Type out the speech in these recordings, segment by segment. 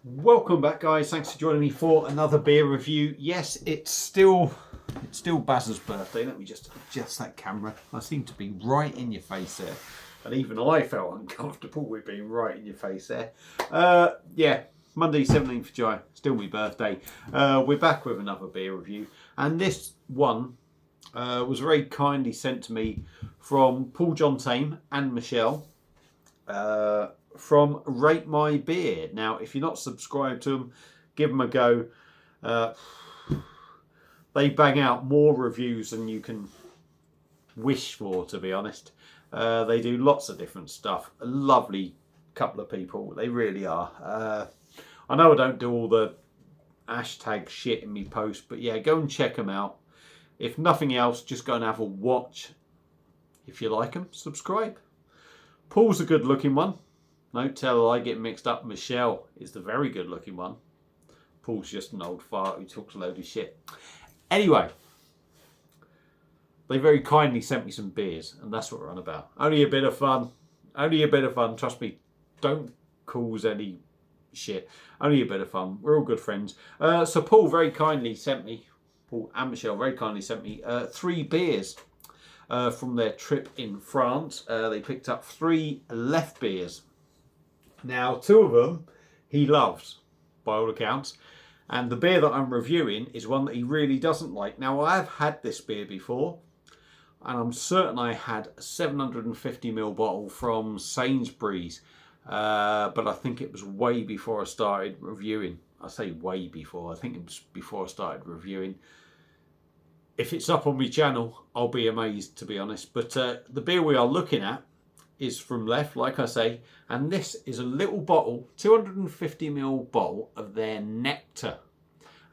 Welcome back, guys. Thanks for joining me for another beer review. Yes, it's still Baz's birthday. Let me just adjust that camera. I seem to be right in your face there, and even I felt uncomfortable with being right in your face there. Yeah, Monday 17th of July, still my birthday. We're back with another beer review, and this one was very kindly sent to me from Paul John Tame and Michelle. From Rate My Beer. Now, if you're not subscribed to them, give them a go. They bang out more reviews than you can wish for, to be honest. They do lots of different stuff. A lovely couple of people. They really are. I know I don't do all the hashtag shit in me post, but yeah, go and check them out. If nothing else, just go and have a watch. If you like them, subscribe. Paul's a good looking one. No tell I get mixed up. Michelle is the very good looking one. Paul's just an old fart who talks a load of shit. Anyway, they very kindly sent me some beers, and that's what we're on about. Only a bit of fun. Only a bit of fun. Trust me, don't cause any shit. Only a bit of fun. We're all good friends. So Paul very kindly sent me, Paul and Michelle very kindly sent me 3 beers from their trip in France. They picked up 3 Leffe beers. Now, 2 of them he loves, by all accounts. And the beer that I'm reviewing is one that he really doesn't like. Now, I've had this beer before, and I'm certain I had a 750ml bottle from Sainsbury's. But I think it was way before I started reviewing. I say way before. I think it was before I started reviewing. If it's up on my channel, I'll be amazed, to be honest. But the beer we are looking at is from Leffe, like I say, and this is a little bottle, 250ml bottle of their nectar,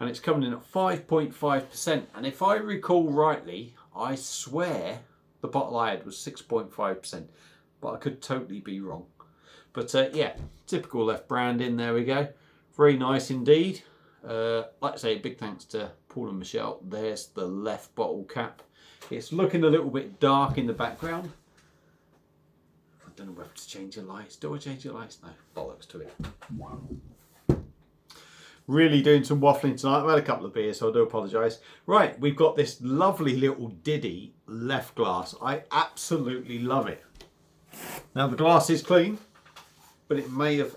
and it's coming in at 5.5%. And if I recall rightly, I swear the bottle I had was 6.5%, but I could totally be wrong. But yeah, typical Leffe branding. There we go, very nice indeed. Like I say, big thanks to Paul and Michelle. There's the Leffe bottle cap. It's looking a little bit dark in the background. I don't know whether to change the lights. Do I change the lights? No, bollocks to it. Really doing some waffling tonight. I've had a couple of beers, so I do apologise. Right, we've got this lovely little Diddy Leffe glass. I absolutely love it. Now, the glass is clean, but it may have,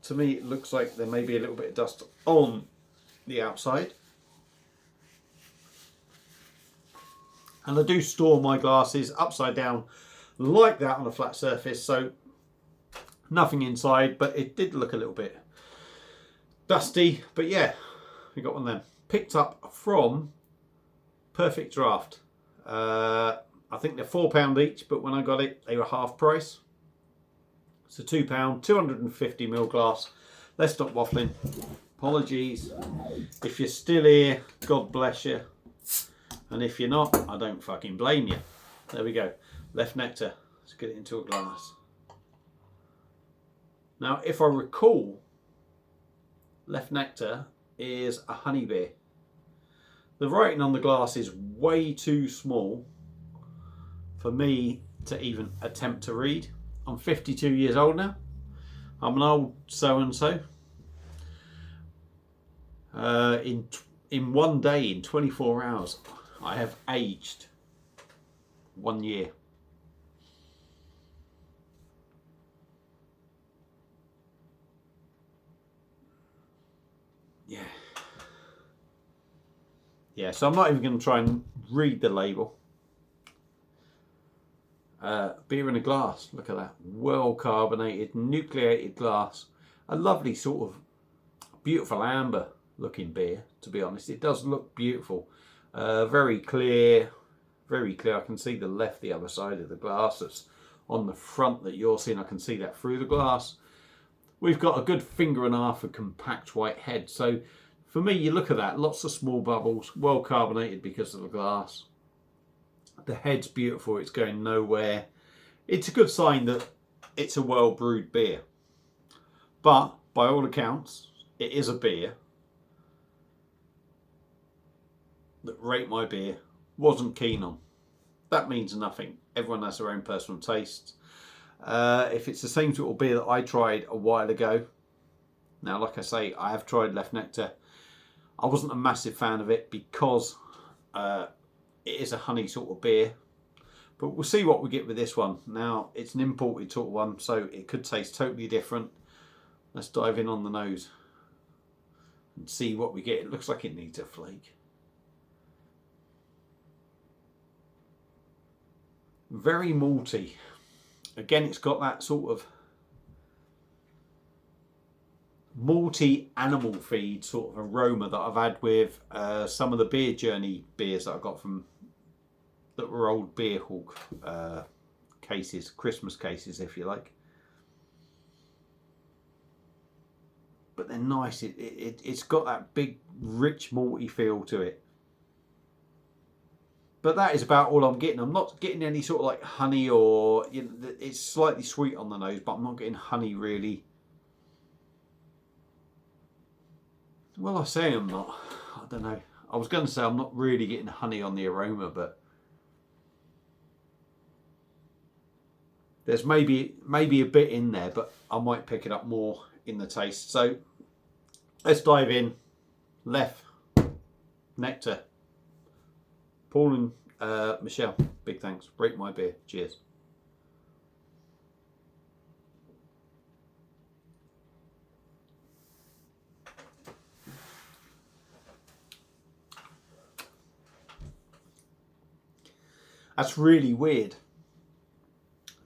to me, it looks like there may be a little bit of dust on the outside. And I do store my glasses upside down like that on a flat surface, so nothing inside, but it did look a little bit dusty. But yeah, we got one of them. Picked up from Perfect Draft. I think they're £4 each, but when I got it, they were half price. It's a £2, 250ml glass. Let's stop waffling. Apologies. If you're still here, God bless you. And if you're not, I don't fucking blame you. There we go. Leffe nectar. Let's get it into a glass. Now, if I recall, Leffe nectar is a honey beer. The writing on the glass is way too small for me to even attempt to read. I'm 52 years old now. I'm an old so-and-so. In one day, in 24 hours, I have aged 1 year. Yeah, so I'm not even going to try and read the label. Beer in a glass, look at that. Well carbonated, nucleated glass. A lovely sort of beautiful amber looking beer, to be honest. It does look beautiful. Very clear, very clear. I can see the Leffe, the other side of the glass that's on the front that you're seeing. I can see that through the glass. We've got a good finger and a half of compact white head. So for me, you look at that, lots of small bubbles, well carbonated because of the glass. The head's beautiful, it's going nowhere. It's a good sign that it's a well brewed beer. But by all accounts, it is a beer that Rate My Beer wasn't keen on. That means nothing. Everyone has their own personal tastes. If it's the same sort of beer that I tried a while ago, Now, like I say, I have tried Leffe Nectar. I wasn't a massive fan of it because it is a honey sort of beer. But we'll see what we get with this one. Now, it's an imported sort of one, so it could taste totally different. Let's dive in on the nose and see what we get. It looks like it needs a flake. Very malty. Again, it's got that sort of malty animal feed sort of aroma that I've had with some of the Beer Journey beers that I got from that were old Beer Hawk cases, Christmas cases if you like. But they're nice. It's got that big rich malty feel to it. But that is about all I'm getting. I'm not getting any sort of like honey or, you know, it's slightly sweet on the nose, but I'm not getting honey really. Well, I say I'm not. I don't know. I was going to say I'm not really getting honey on the aroma, but there's maybe a bit in there, but I might pick it up more in the taste. So let's dive in. Leffe Nectar. Paul and Michelle, big thanks. Break my beer. Cheers. That's really weird.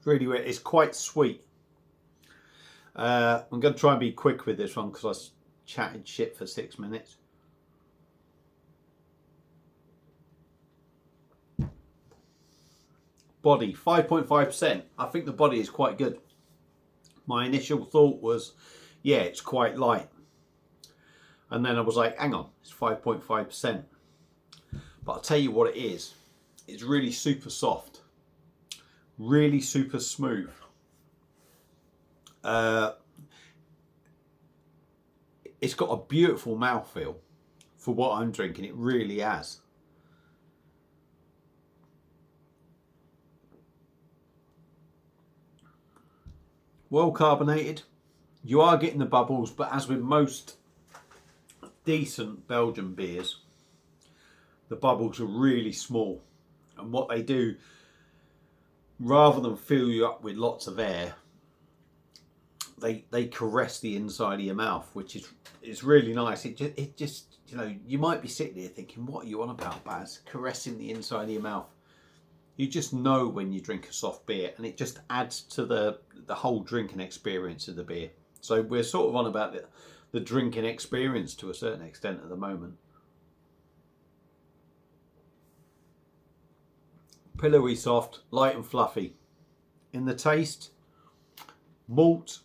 Really weird. It's quite sweet. I'm going to try and be quick with this one because I chatted shit for 6 minutes. Body 5.5%. I think the body is quite good. My initial thought was, yeah, it's quite light. And then I was like, hang on, it's 5.5%. But I'll tell you what it is. It's really super soft. Really super smooth. It's got a beautiful mouthfeel for what I'm drinking. It really has. Well carbonated. You are getting the bubbles, but as with most decent Belgian beers, the bubbles are really small. And what they do, rather than fill you up with lots of air, they caress the inside of your mouth, which is really nice. It just, you know, you might be sitting here thinking, what are you on about, Baz? Caressing the inside of your mouth. You just know when you drink a soft beer, and it just adds to the whole drinking experience of the beer. So we're sort of on about the drinking experience to a certain extent at the moment. Pillowy soft, light and fluffy. In the taste, malt.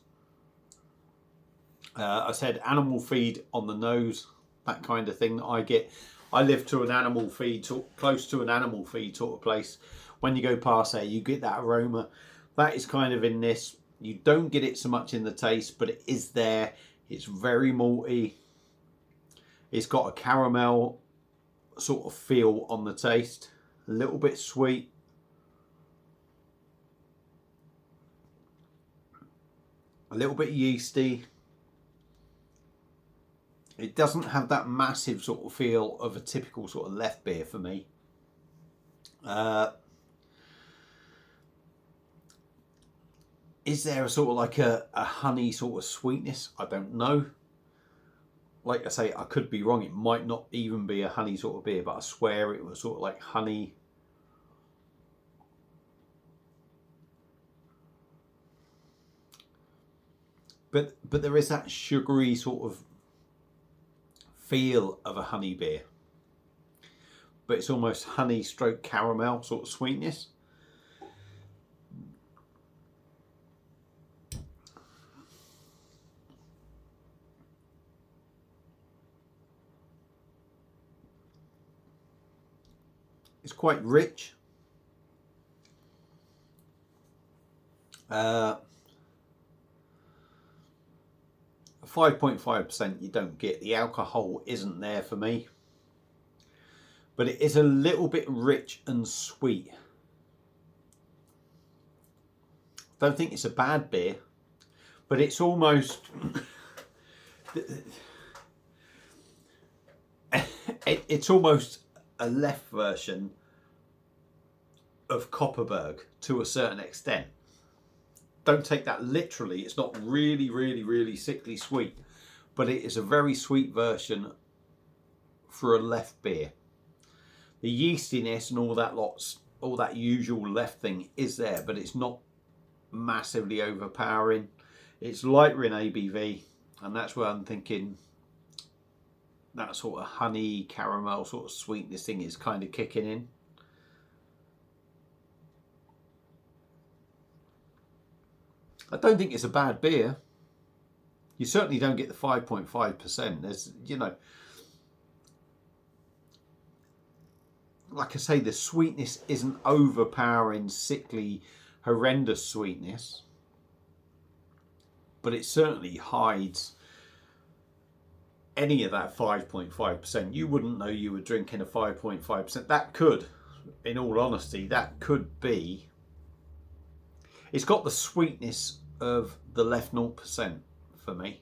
I said animal feed on the nose, that kind of thing that I get. I live to an animal feed, close to an animal feed sort of place. When you go past there, you get that aroma. That is kind of in this. You don't get it so much in the taste, but it is there. It's very malty. It's got a caramel sort of feel on the taste. A little bit sweet. A little bit yeasty. It doesn't have that massive sort of feel of a typical sort of Leffe beer for me. Is there a sort of like a honey sort of sweetness? I don't know. Like I say, I could be wrong. It might not even be a honey sort of beer, but I swear it was sort of like honey. But there is that sugary sort of feel of a honey beer. But it's almost honey stroke caramel sort of sweetness. It's quite rich. 5.5% you don't get. The alcohol isn't there for me. But it is a little bit rich and sweet. Don't think it's a bad beer. But it's almost... it's almost a Leffe version of Copperberg to a certain extent. Don't take that literally. It's not really, really, really sickly sweet, but it is a very sweet version for a Leffe beer. The yeastiness and all that all that usual Leffe thing is there, but it's not massively overpowering. It's lighter in ABV, and that's where I'm thinking that sort of honey caramel sort of sweetness thing is kind of kicking in. I don't think it's a bad beer. You certainly don't get the 5.5%. There's, you know, like I say, the sweetness isn't overpowering, sickly, horrendous sweetness, but it certainly hides any of that 5.5%. You wouldn't know you were drinking a 5.5%. That could, in all honesty, that could be. It's got the sweetness of the Leffe 0% for me.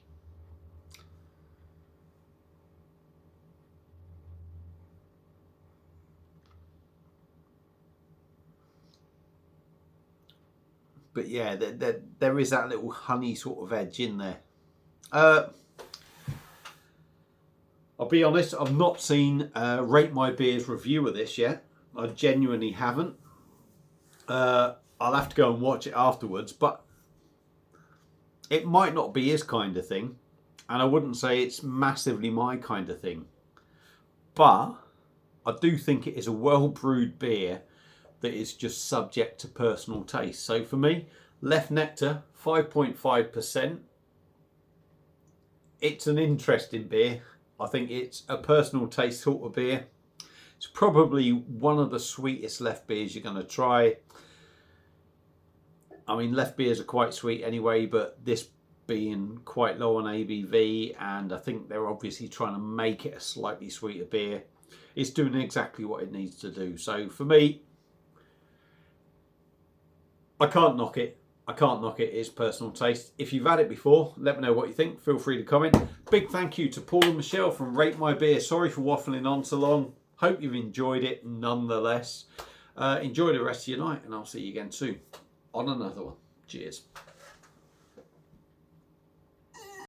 But yeah, there is that little honey sort of edge in there. I'll be honest, I've not seen Rate My Beer's review of this yet. I genuinely haven't. I'll have to go and watch it afterwards, but it might not be his kind of thing, and I wouldn't say it's massively my kind of thing. But I do think it is a well-brewed beer that is just subject to personal taste. So for me, Leffe Nectar, 5.5%. It's an interesting beer. I think it's a personal taste sort of beer. It's probably one of the sweetest Leffe beers you're going to try. I mean, Leffe beers are quite sweet anyway, but this being quite low on ABV, and I think they're obviously trying to make it a slightly sweeter beer, it's doing exactly what it needs to do. So for me, I can't knock it. I can't knock it. It's personal taste. If you've had it before, let me know what you think. Feel free to comment. Big thank you to Paul and Michelle from Rate My Beer. Sorry for waffling on so long. Hope you've enjoyed it nonetheless. Enjoy the rest of your night, and I'll see you again soon on another one. Cheers.